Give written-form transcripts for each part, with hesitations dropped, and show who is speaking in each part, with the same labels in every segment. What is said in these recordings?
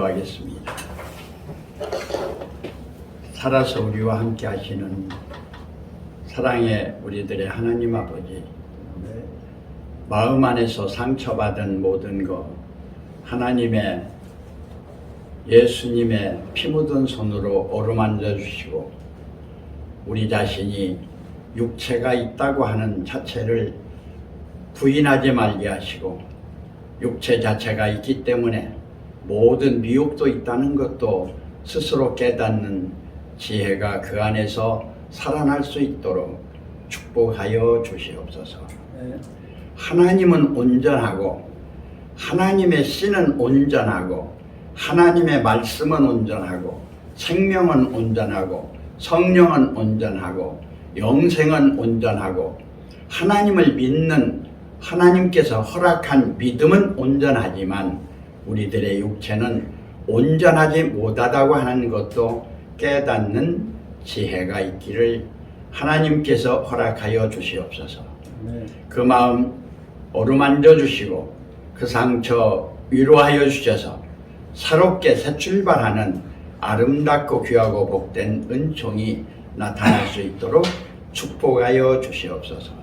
Speaker 1: 기도하겠습니다. 살아서 우리와 함께 하시는 사랑의 우리들의 하나님 아버지, 마음 안에서 상처받은 모든 것 하나님의 예수님의 피 묻은 손으로 어루만져 주시고, 우리 자신이 육체가 있다고 하는 자체를 부인하지 말게 하시고, 육체 자체가 있기 때문에 모든 미혹도 있다는 것도 스스로 깨닫는 지혜가 그 안에서 살아날 수 있도록 축복하여 주시옵소서. 하나님은 온전하고, 하나님의 씨는 온전하고, 하나님의 말씀은 온전하고, 생명은 온전하고, 성령은 온전하고, 영생은 온전하고, 하나님을 믿는 하나님께서 허락한 믿음은 온전하지만 우리들의 육체는 온전하지 못하다고 하는 것도 깨닫는 지혜가 있기를 하나님께서 허락하여 주시옵소서. 그 마음 어루만져 주시고 그 상처 위로하여 주셔서 새롭게 새 출발하는 아름답고 귀하고 복된 은총이 나타날 수 있도록 축복하여 주시옵소서.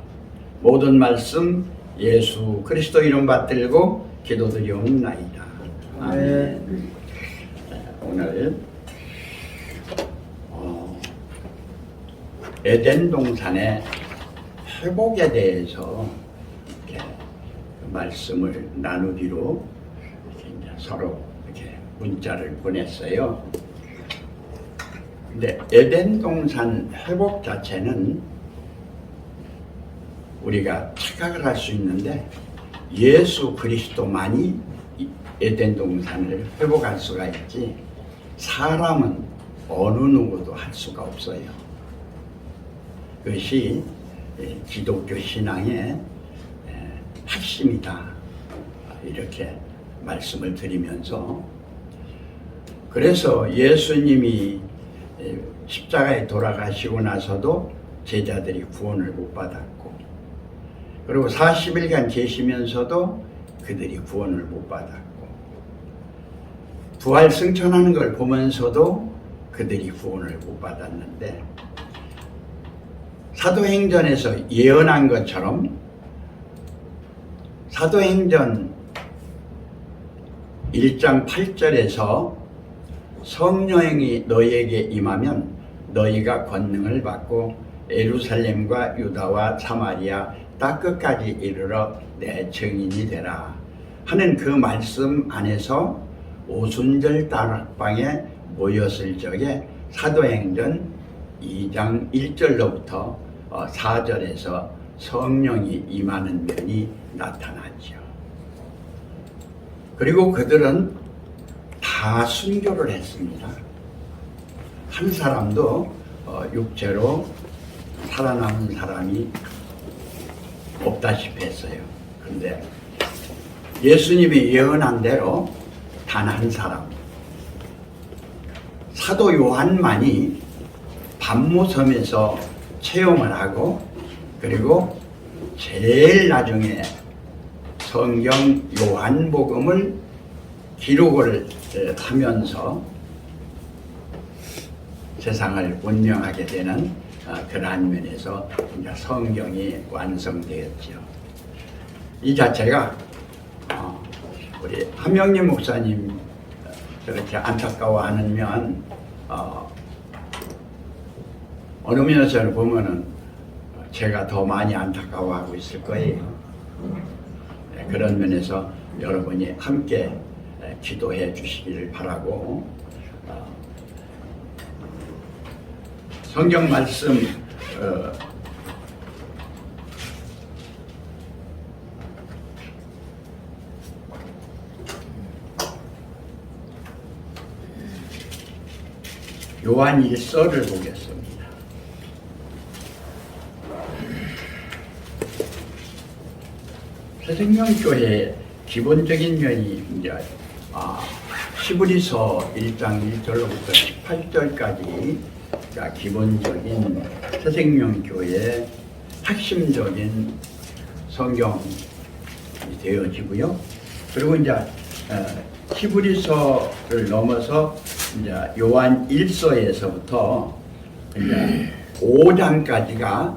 Speaker 1: 모든 말씀 예수 그리스도 이름 받들고 기도드리옵나이다. 아멘. 오늘 에덴 동산의 회복에 대해서 이렇게 말씀을 나누기로 이렇게 이제 서로 이렇게 문자를 보냈어요. 근데 에덴 동산 회복 자체는 우리가 착각을 할 수 있는데 예수 그리스도만이 에덴 동산을 회복할 수가 있지 사람은 어느 누구도 할 수가 없어요. 그것이 기독교 신앙의 핵심이다, 이렇게 말씀을 드리면서, 그래서 예수님이 십자가에 돌아가시고 나서도 제자들이 구원을 못 받았고, 그리고 40일간 계시면서도 그들이 구원을 못 받았고, 부활 승천하는 걸 보면서도 그들이 구원을 못 받았는데, 사도행전에서 예언한 것처럼 사도행전 1장 8절에서 성령이 너희에게 임하면 너희가 권능을 받고 예루살렘과 유다와 사마리아 땅끝까지 이르러 내 증인이 되라 하는 그 말씀 안에서 오순절 다락방에 모였을 적에 사도행전 2장 1절로부터 4절에서 성령이 임하는 면이 나타나죠. 그리고 그들은 다 순교를 했습니다. 한 사람도 육체로 살아남은 사람이 없다시피 했어요. 그런데 예수님이 예언한 대로 단 한 사람, 사도 요한만이 반모섬에서 체험을 하고, 그리고 제일 나중에 성경 요한복음을 기록을 하면서 세상을 운명하게 되는 그러한 면에서 이제 성경이 완성되었죠. 이 자체가 우리 한명림 목사님 저렇게 안타까워하는 면 어느 면에서 보면은 제가 더 많이 안타까워하고 있을 거예요. 그런 면에서 여러분이 함께 기도해 주시기를 바라고, 성경 말씀 요한 1서를 보겠습니다. 새생명교회의 기본적인 면이 이제 히브리서 1장 1절로부터 18절까지 기본적인 새생명교회의 핵심적인 성경이 되어지고요. 그리고 이제 히브리서를 넘어서 이제 요한 1서에서부터 이제 5장까지가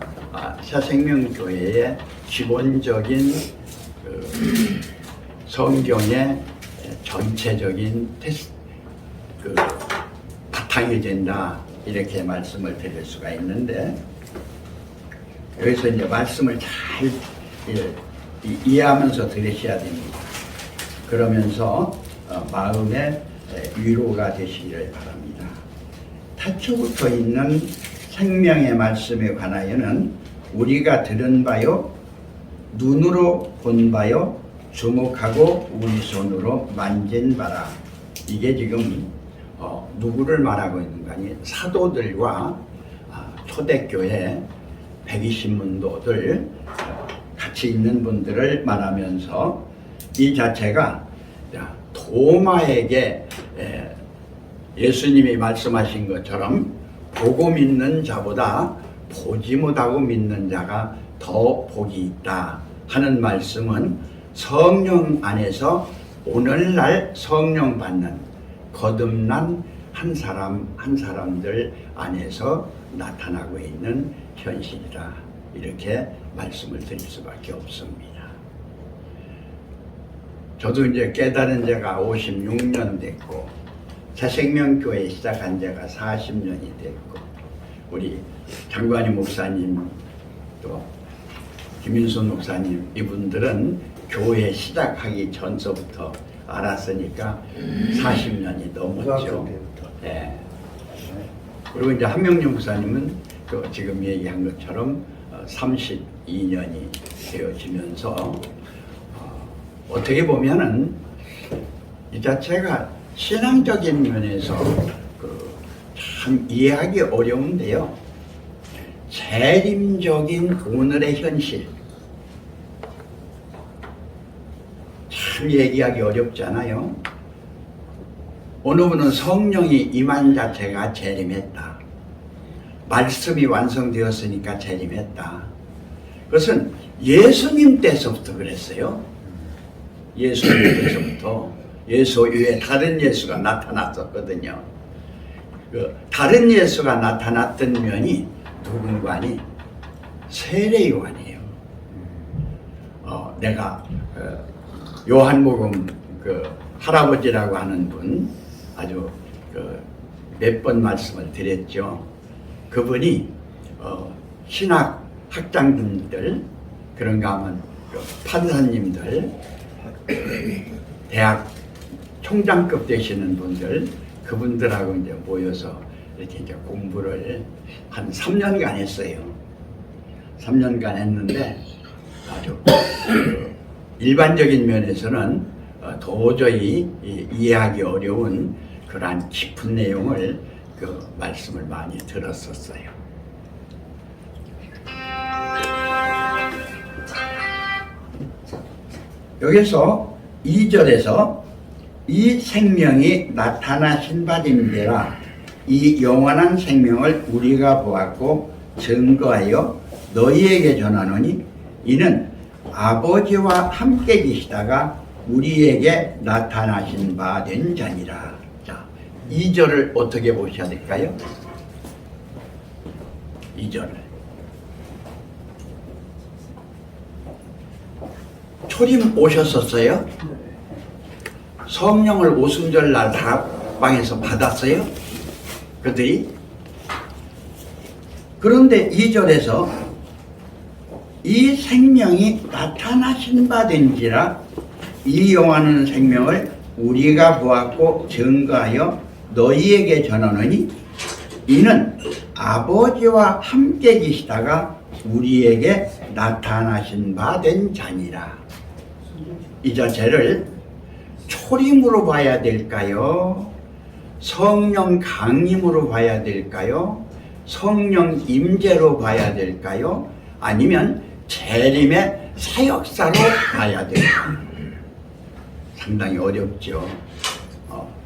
Speaker 1: 새생명교회의 기본적인 성경의 전체적인 바탕이 된다, 이렇게 말씀을 드릴 수가 있는데, 여기서 이제 말씀을 잘 이해하면서 들으셔야 됩니다. 그러면서 마음의 위로가 되시기를 바랍니다. 태초부터 있는 생명의 말씀에 관하여는 우리가 들은 바요, 눈으로 본 바요, 주목하고 우리 손으로 만진 바라. 이게 지금 누구를 말하고 있는 거 아니에요? 사도들과 초대교회 120문도들 같이 있는 분들을 말하면서, 이 자체가 도마에게 예수님이 말씀하신 것처럼 보고 믿는 자보다 보지 못하고 믿는 자가 더 복이 있다 하는 말씀은 성령 안에서 오늘날 성령 받는 거듭난 한 사람들 안에서 나타나고 있는 현실이다, 이렇게 말씀을 드릴 수밖에 없습니다. 저도 이제 깨달은 지가 56년 됐고, 새생명교회 시작한 지가 40년이 됐고, 우리 장관희 목사님, 또 김인순 목사님, 이분들은 교회 시작하기 전서부터 알았으니까 40년이 넘었죠. 네. 그리고 이제 한명준 목사님은 지금 얘기한 것처럼 32년이 되어지면서 어떻게 보면은 이 자체가 신앙적인 면에서 참 이해하기 어려운데요. 재림적인 오늘의 현실, 참 얘기하기 어렵잖아요. 어느 분은 성령이 임한 자체가 재림했다. 말씀이 완성되었으니까 재림했다. 그것은 예수님 때서부터 그랬어요. 예수님 때서부터 예수 외에 다른 예수가 나타났었거든요. 다른 예수가 나타났던 면이 누군가니 세례 요한이에요. 내가 요한복음 할아버지라고 하는 분 아주 몇 번 말씀을 드렸죠. 그분이 신학 학장님들, 그런가 하면 판사님들, 대학 총장급 되시는 분들, 그분들하고 이제 모여서 이렇게 이제 공부를 한 3년간 했어요. 3년간 했는데 아주 일반적인 면에서는 도저히 이해하기 어려운 그러한 깊은 내용을 말씀을 많이 들었었어요. 여기서 2절에서 이 생명이 나타나신 바인데라, 이 영원한 생명을 우리가 보았고 증거하여 너희에게 전하노니 이는 아버지와 함께 계시다가 우리에게 나타나신 바 된 자니라. 자, 2절을 어떻게 보셔야 될까요? 2절을 초림 오셨었어요? 성령을 오순절날 다락방에서 받았어요? 그들이? 그런데 2절에서 이 생명이 나타나신 바 된지라, 이 영원한 생명을 우리가 보았고 증거하여 너희에게 전하노니 이는 아버지와 함께 계시다가 우리에게 나타나신 바 된 자니라. 이 자체를 초림으로 봐야 될까요? 성령 강림으로 봐야 될까요? 성령 임재로 봐야 될까요? 아니면 재림의 사역사로 봐야 될까요? 상당히 어렵죠.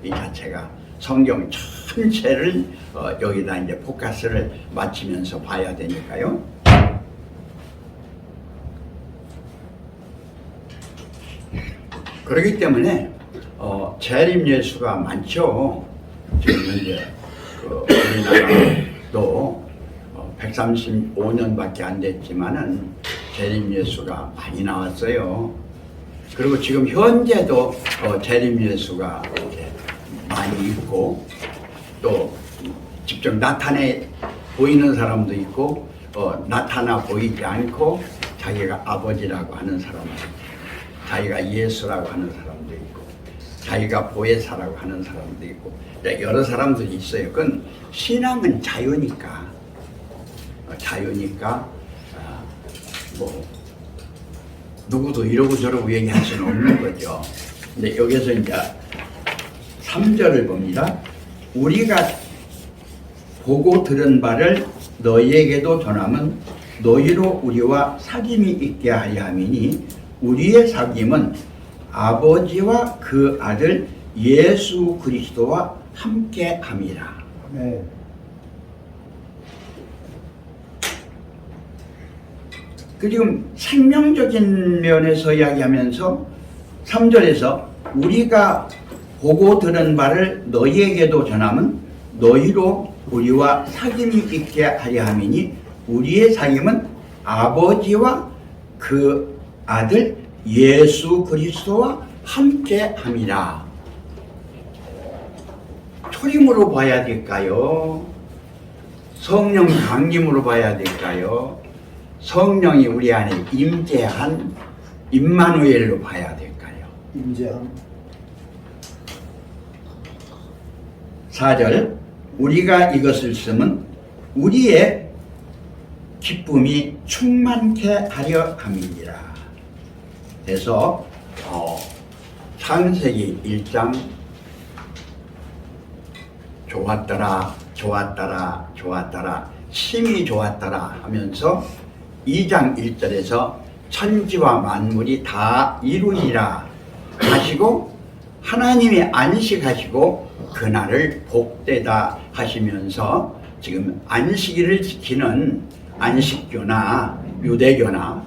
Speaker 1: 이 자체가 성경 전체를 여기다 이제 포커스를 맞추면서 봐야 되니까요. 그렇기 때문에 재림 예수가 많죠. 지금 현재 우리나라도 135년밖에 안 됐지만은 재림 예수가 많이 나왔어요. 그리고 지금 현재도 재림 예수가 많이 있고, 또 직접 나타내 보이는 사람도 있고, 나타나 보이지 않고 자기가 아버지라고 하는 사람도 있고, 자기가 예수라고 하는 사람도 있고, 자기가 보혜사라고 하는 사람도 있고, 여러 사람들이 있어요. 그건 신앙은 자유니까 뭐 누구도 이러고 저러고 얘기할 수는 없는 거죠. 근데 여기서 이제 3절을 봅니다. 우리가 보고 들은 바를 너희에게도 전하면 너희로 우리와 사귐이 있게 하려 함이니 우리의 사귐은 아버지와 그 아들 예수 그리스도와 함께 함이라.
Speaker 2: 네.
Speaker 1: 그 지금 생명적인 면에서 이야기하면서 3절에서 우리가 보고 들은 바를 너희에게도 전하면 너희로 우리와 사귐이 있게 하려 함이니 우리의 사귐은 아버지와 그 아들 예수 그리스도와 함께 함이라. 초림으로 봐야 될까요? 성령 강림으로 봐야 될까요? 성령이 우리 안에 임재한 임마누엘로 봐야 될까요?
Speaker 2: 임재한.
Speaker 1: 4절 우리가 이것을 쓰면 우리의 기쁨이 충만케 하려 함이니라. 그래서 창세기 1장 좋았더라 좋았더라 좋았더라 심히 좋았더라 하면서 2장 1절에서 천지와 만물이 다 이루니라 하시고 하나님이 안식하시고 그날을 복되다 하시면서 지금 안식일을 지키는 안식교나 유대교나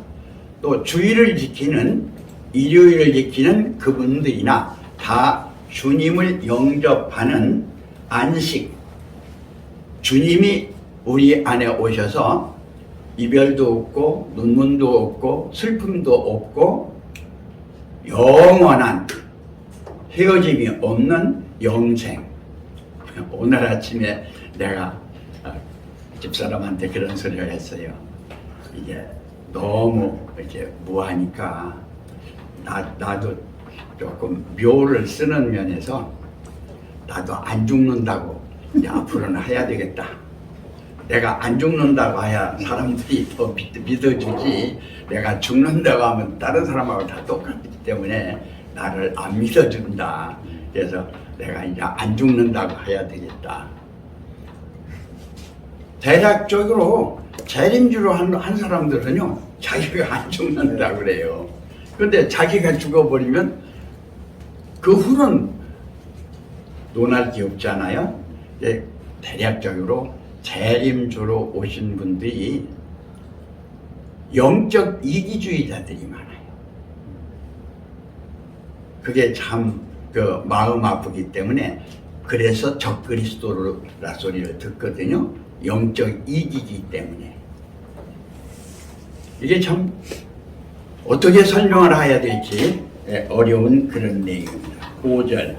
Speaker 1: 또 주일을 지키는 일요일을 지키는 그분들이나 다 주님을 영접하는 안식, 주님이 우리 안에 오셔서 이별도 없고 눈물도 없고 슬픔도 없고 영원한 헤어짐이 없는 영생. 오늘 아침에 내가 집사람한테 그런 소리를 했어요. 이게 너무 이렇게 무하니까 나도 조금 묘를 쓰는 면에서 나도 안 죽는다고 이제 앞으로는 해야 되겠다. 내가 안 죽는다고 해야 사람들이 더 믿어주지, 내가 죽는다고 하면 다른 사람하고 다 똑같기 때문에 나를 안 믿어준다. 그래서 내가 이제 안 죽는다고 해야 되겠다. 대략적으로 재림주로 한 사람들은요, 자기가 안 죽는다고 그래요. 그런데 자기가 죽어버리면 그 후는 논할 게 없잖아요. 대략적으로 재림주로 오신 분들이 영적 이기주의자들이 많아요. 그게 참 마음 아프기 때문에 그래서 적그리스도라 소리를 듣거든요. 영적 이기기 때문에. 이게 참 어떻게 설명을 해야 될지 어려운 그런 내용입니다. 5절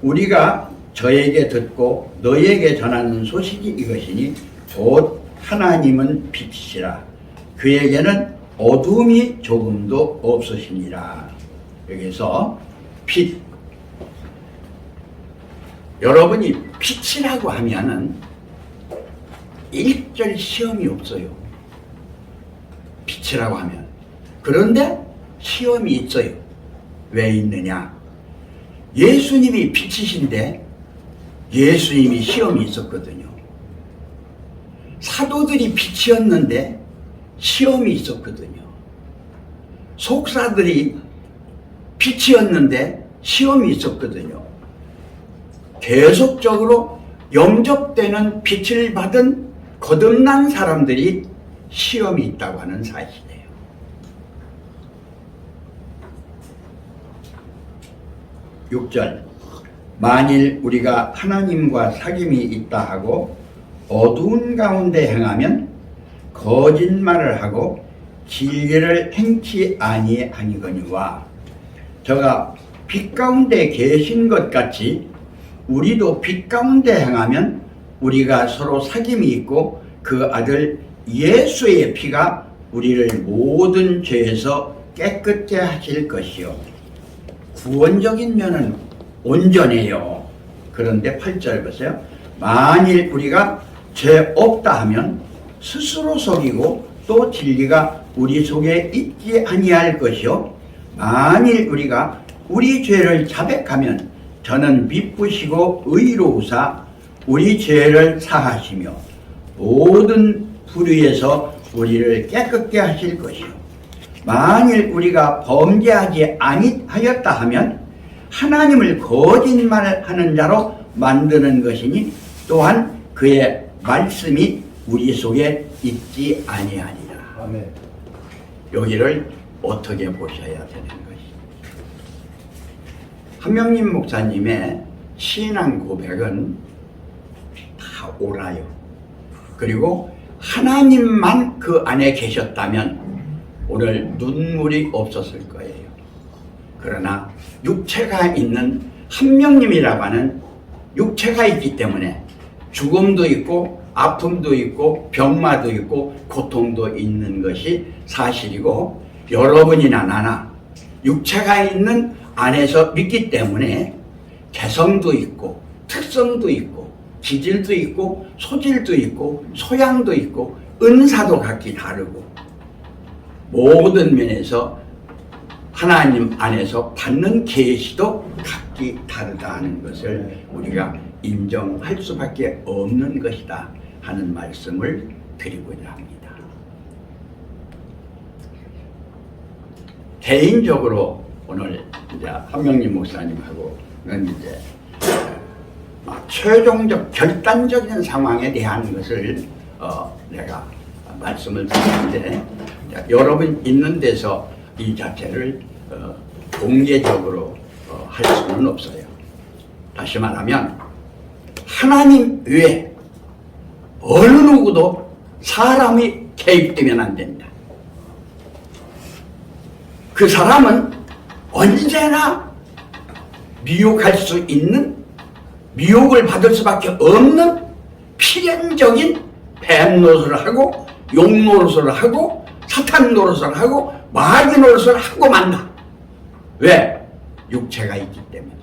Speaker 1: 우리가 저에게 듣고 너에게 전하는 소식이 이것이니 곧 하나님은 빛이시라 그에게는 어둠이 조금도 없으시니라. 여기서 빛, 여러분이 빛이라고 하면은 일절 시험이 없어요. 빛이라고 하면. 그런데 시험이 있어요. 왜 있느냐? 예수님이 빛이신데 예수님이 시험이 있었거든요. 사도들이 빛이었는데 시험이 있었거든요. 속사들이 빛이었는데 시험이 있었거든요. 계속적으로 영접되는 빛을 받은 거듭난 사람들이 시험이 있다고 하는 사실이에요. 6절 만일 우리가 하나님과 사귐이 있다 하고 어두운 가운데 행하면 거짓말을 하고 진리를 행치 아니하니거니와 저가 빛 가운데 계신 것 같이 우리도 빛 가운데 행하면 우리가 서로 사귐이 있고 그 아들 예수의 피가 우리를 모든 죄에서 깨끗게 하실 것이요. 구원적인 면은 온전해요. 그런데 8절 보세요. 만일 우리가 죄 없다 하면 스스로 속이고 또 진리가 우리 속에 있지 아니할 것이요. 만일 우리가 우리 죄를 자백하면 저는 미쁘시고 의로우사 우리 죄를 사하시며 모든 불의에서 우리를 깨끗게 하실 것이요. 만일 우리가 범죄하지 아니하였다 하면 하나님을 거짓말하는 자로 만드는 것이니 또한 그의 말씀이 우리 속에 있지 아니하니라.
Speaker 2: 아멘.
Speaker 1: 여기를 어떻게 보셔야 되는 것입니다. 한명림 목사님의 신앙 고백은 다 옳아요. 그리고 하나님만 그 안에 계셨다면 오늘 눈물이 없었을 거예요. 그러나 육체가 있는 한명림이라고 하는 육체가 있기 때문에 죽음도 있고 아픔도 있고 병마도 있고 고통도 있는 것이 사실이고 여러분이나 나나 육체가 있는 안에서 믿기 때문에 개성도 있고 특성도 있고 기질도 있고 소질도 있고 소양도 있고 은사도 각기 다르고 모든 면에서 하나님 안에서 받는 계시도 각기 다르다는 것을 우리가 인정할 수밖에 없는 것이다 하는 말씀을 드리고자 합니다. 개인적으로 오늘 이제 한명림 목사님하고는 이제 최종적 결단적인 상황에 대한 것을 내가 말씀을 드리는데 여러분 있는 데서 이 자체를 공개적으로 할 수는 없어요. 다시 말하면 하나님 외에 어느 누구도 사람이 개입되면 안 된다. 그 사람은 언제나 미혹할 수 있는, 미혹을 받을 수밖에 없는 필연적인 뱀 노릇을 하고 용 노릇을 하고 사탄 노릇을 하고 마귀 노릇을 하고 만다. 왜? 육체가 있기 때문이다.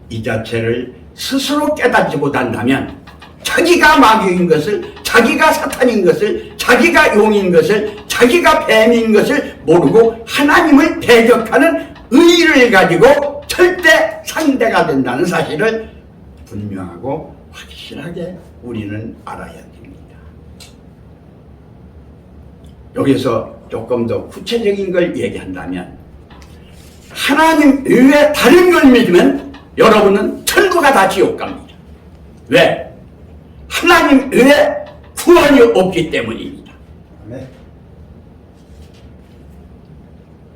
Speaker 1: 이 자체를 스스로 깨닫지 못한다면 자기가 마귀인 것을, 자기가 사탄인 것을, 자기가 용인 것을, 자기가 뱀인 것을 모르고 하나님을 대적하는 의의를 가지고 절대 상대가 된다는 사실을 분명하고 확실하게 우리는 알아야 됩니다. 여기서 조금 더 구체적인 걸 얘기한다면 하나님 외에 다른 걸 믿으면 여러분은 천국가 다 지옥 갑니다. 왜? 하나님 외에 구원이 없기 때문입니다.
Speaker 2: 네.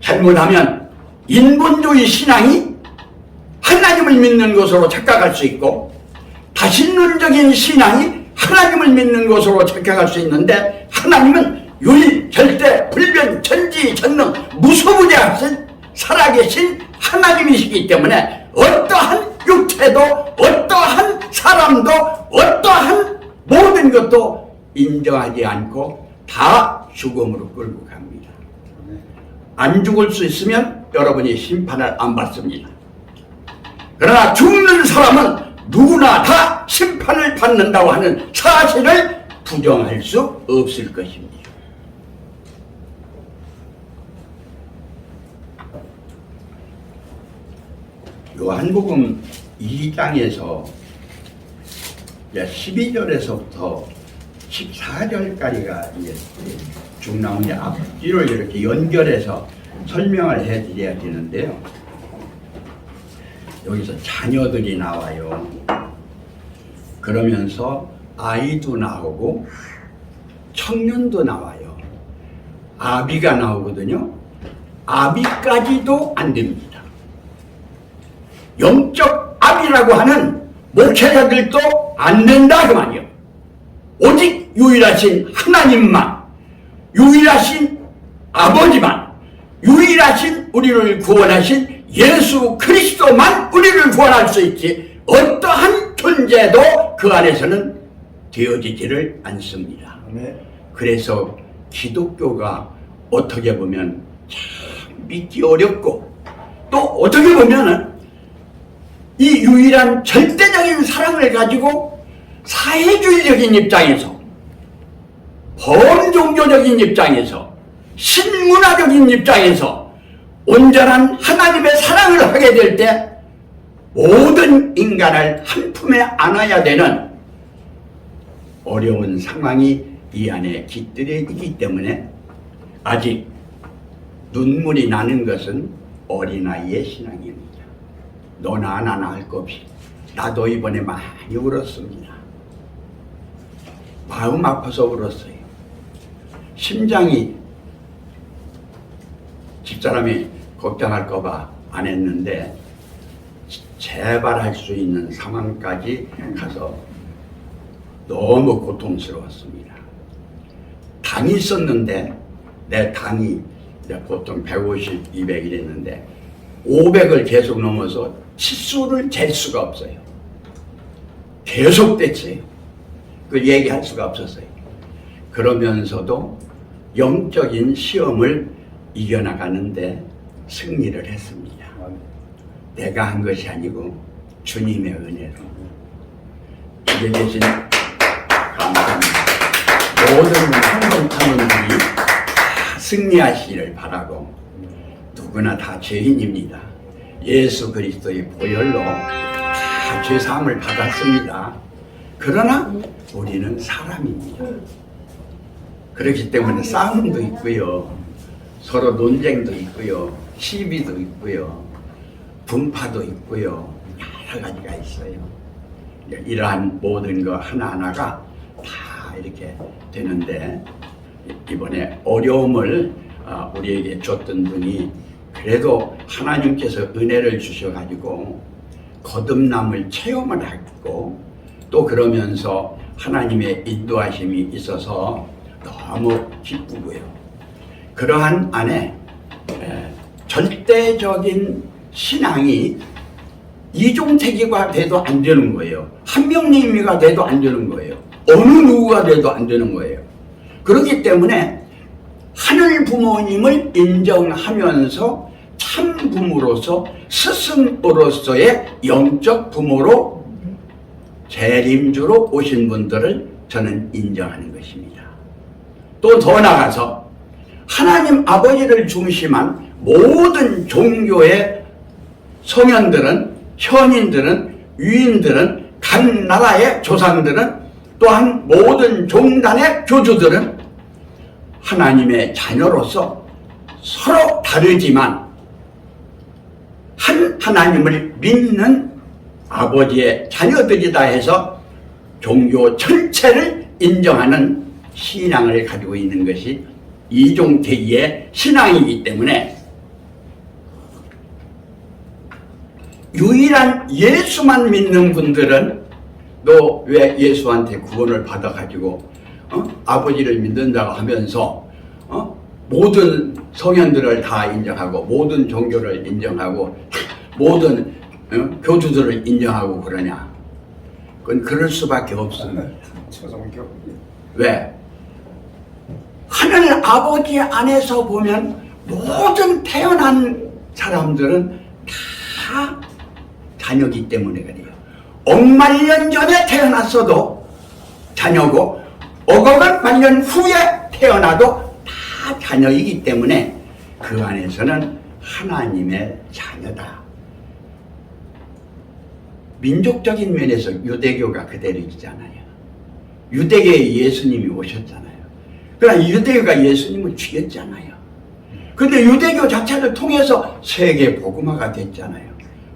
Speaker 1: 잘못하면 인본주의 신앙이 하나님을 믿는 것으로 착각할 수 있고 다신론적인 신앙이 하나님을 믿는 것으로 착각할 수 있는데 하나님은 유일, 절대, 불변, 천지, 전능, 무소부재하신 살아계신 하나님이시기 때문에 어떠한 육체도 어떠한 사람도 어떠한 모든 것도 인정하지 않고 다 죽음으로 끌고 갑니다. 안 죽을 수 있으면 여러분이 심판을 안 받습니다. 그러나 죽는 사람은 누구나 다 심판을 받는다고 하는 사실을 부정할 수 없을 것입니다. 요한복음 2장에서 12절에서부터 14절까지가 이제 쭉 나오는데 앞뒤를 이렇게 연결해서 설명을 해드려야 되는데요. 여기서 자녀들이 나와요. 그러면서 아이도 나오고 청년도 나와요. 아비가 나오거든요. 아비까지도 안 됩니다. 영적 아비라고 하는 목회자들도 안 된다 그 말이요. 오직 유일하신 하나님만, 유일하신 아버지만, 유일하신 우리를 구원하신 예수 그리스도만 우리를 구원할 수 있지 어떠한 존재도 그 안에서는 되어지지를 않습니다. 그래서 기독교가 어떻게 보면 참 믿기 어렵고, 또 어떻게 보면은 이 유일한 절대적인 사랑을 가지고 사회주의적인 입장에서, 범종교적인 입장에서, 신문화적인 입장에서 온전한 하나님의 사랑을 하게 될 때 모든 인간을 한 품에 안아야 되는 어려운 상황이 이 안에 깃들여 있기 때문에 아직 눈물이 나는 것은 어린아이의 신앙입니다. 너나 나나 할 것 없이 나도 이번에 많이 울었습니다. 마음 아파서 울었어요. 심장이, 집사람이 걱정할까 봐 안 했는데 재발할 수 있는 상황까지 가서 너무 고통스러웠습니다. 당이 있었는데 내 당이 보통 150, 200 이랬는데 500을 계속 넘어서 치수를 잴 수가 없어요. 계속 됐어요. 그걸 얘기할 수가 없었어요. 그러면서도 영적인 시험을 이겨나가는데 승리를 했습니다. 내가 한 것이 아니고 주님의 은혜로. 여기 계신 감사합니다. 모든 성공탐험들이 다 승리하시기를 바라고, 누구나 다 죄인입니다. 예수 그리스도의 보혈로 다 죄사함을 받았습니다. 그러나 우리는 사람입니다. 그렇기 때문에 싸움도 있고요, 서로 논쟁도 있고요, 시비도 있고요, 분파도 있고요, 여러 가지가 있어요. 이러한 모든 거 하나하나가 다 이렇게 되는데, 이번에 어려움을 우리에게 줬던 분이 그래도 하나님께서 은혜를 주셔가지고 거듭남을 체험을 했고, 또 그러면서 하나님의 인도하심이 있어서 너무 기쁘고요. 그러한 안에 절대적인 신앙이 이종태기가 돼도 안 되는 거예요. 한명님이가 돼도 안 되는 거예요. 어느 누구가 돼도 안 되는 거예요. 그렇기 때문에 하늘 부모님을 인정하면서 참 부모로서, 스승으로서의 영적 부모로 재림주로 오신 분들을 저는 인정하는 것입니다. 또 더 나아가서 하나님 아버지를 중심한 모든 종교의 성현들은, 현인들은, 유인들은, 각 나라의 조상들은, 또한 모든 종단의 교주들은 하나님의 자녀로서 서로 다르지만 한 하나님을 믿는 아버지의 자녀들이다 해서 종교 전체를 인정하는 신앙을 가지고 있는 것이 이종태기의 신앙이기 때문에, 유일한 예수만 믿는 분들은 너 왜 예수한테 구원을 받아가지고 아버지를 믿는다고 하면서 모든 성현들을 다 인정하고 모든 종교를 인정하고 모든 교주들을 인정하고 그러냐? 그건 그럴 수밖에 없습니다. 왜? 하늘 아버지 안에서 보면 모든 태어난 사람들은 다 자녀이기 때문에 그래요. 억만년 전에 태어났어도 자녀고, 억억만 후에 태어나도 다 자녀이기 때문에 그 안에서는 하나님의 자녀다. 민족적인 면에서 유대교가 그대로 있잖아요. 유대교에 예수님이 오셨잖아요. 그러나 유대교가 예수님을 죽였잖아요. 근데 유대교 자체를 통해서 세계 복음화가 됐잖아요.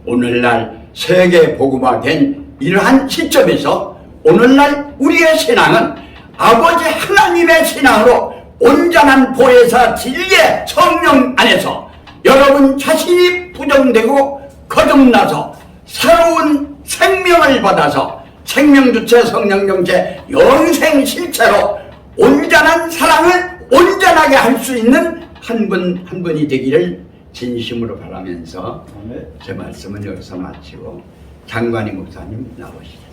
Speaker 1: 오늘날 세계 복음화된 이러한 시점에서 오늘날 우리의 신앙은 아버지 하나님의 신앙으로 온전한 보혜사 진리의 성령 안에서 여러분 자신이 부정되고 거듭나서 새로운 생명을 받아서 생명주체 성령정체 영생 실체로 온전한 사랑을 온전하게 할 수 있는 한 분 한 분이 되기를 진심으로 바라면서 제 말씀은 여기서 마치고 장관희 목사님 나오시죠.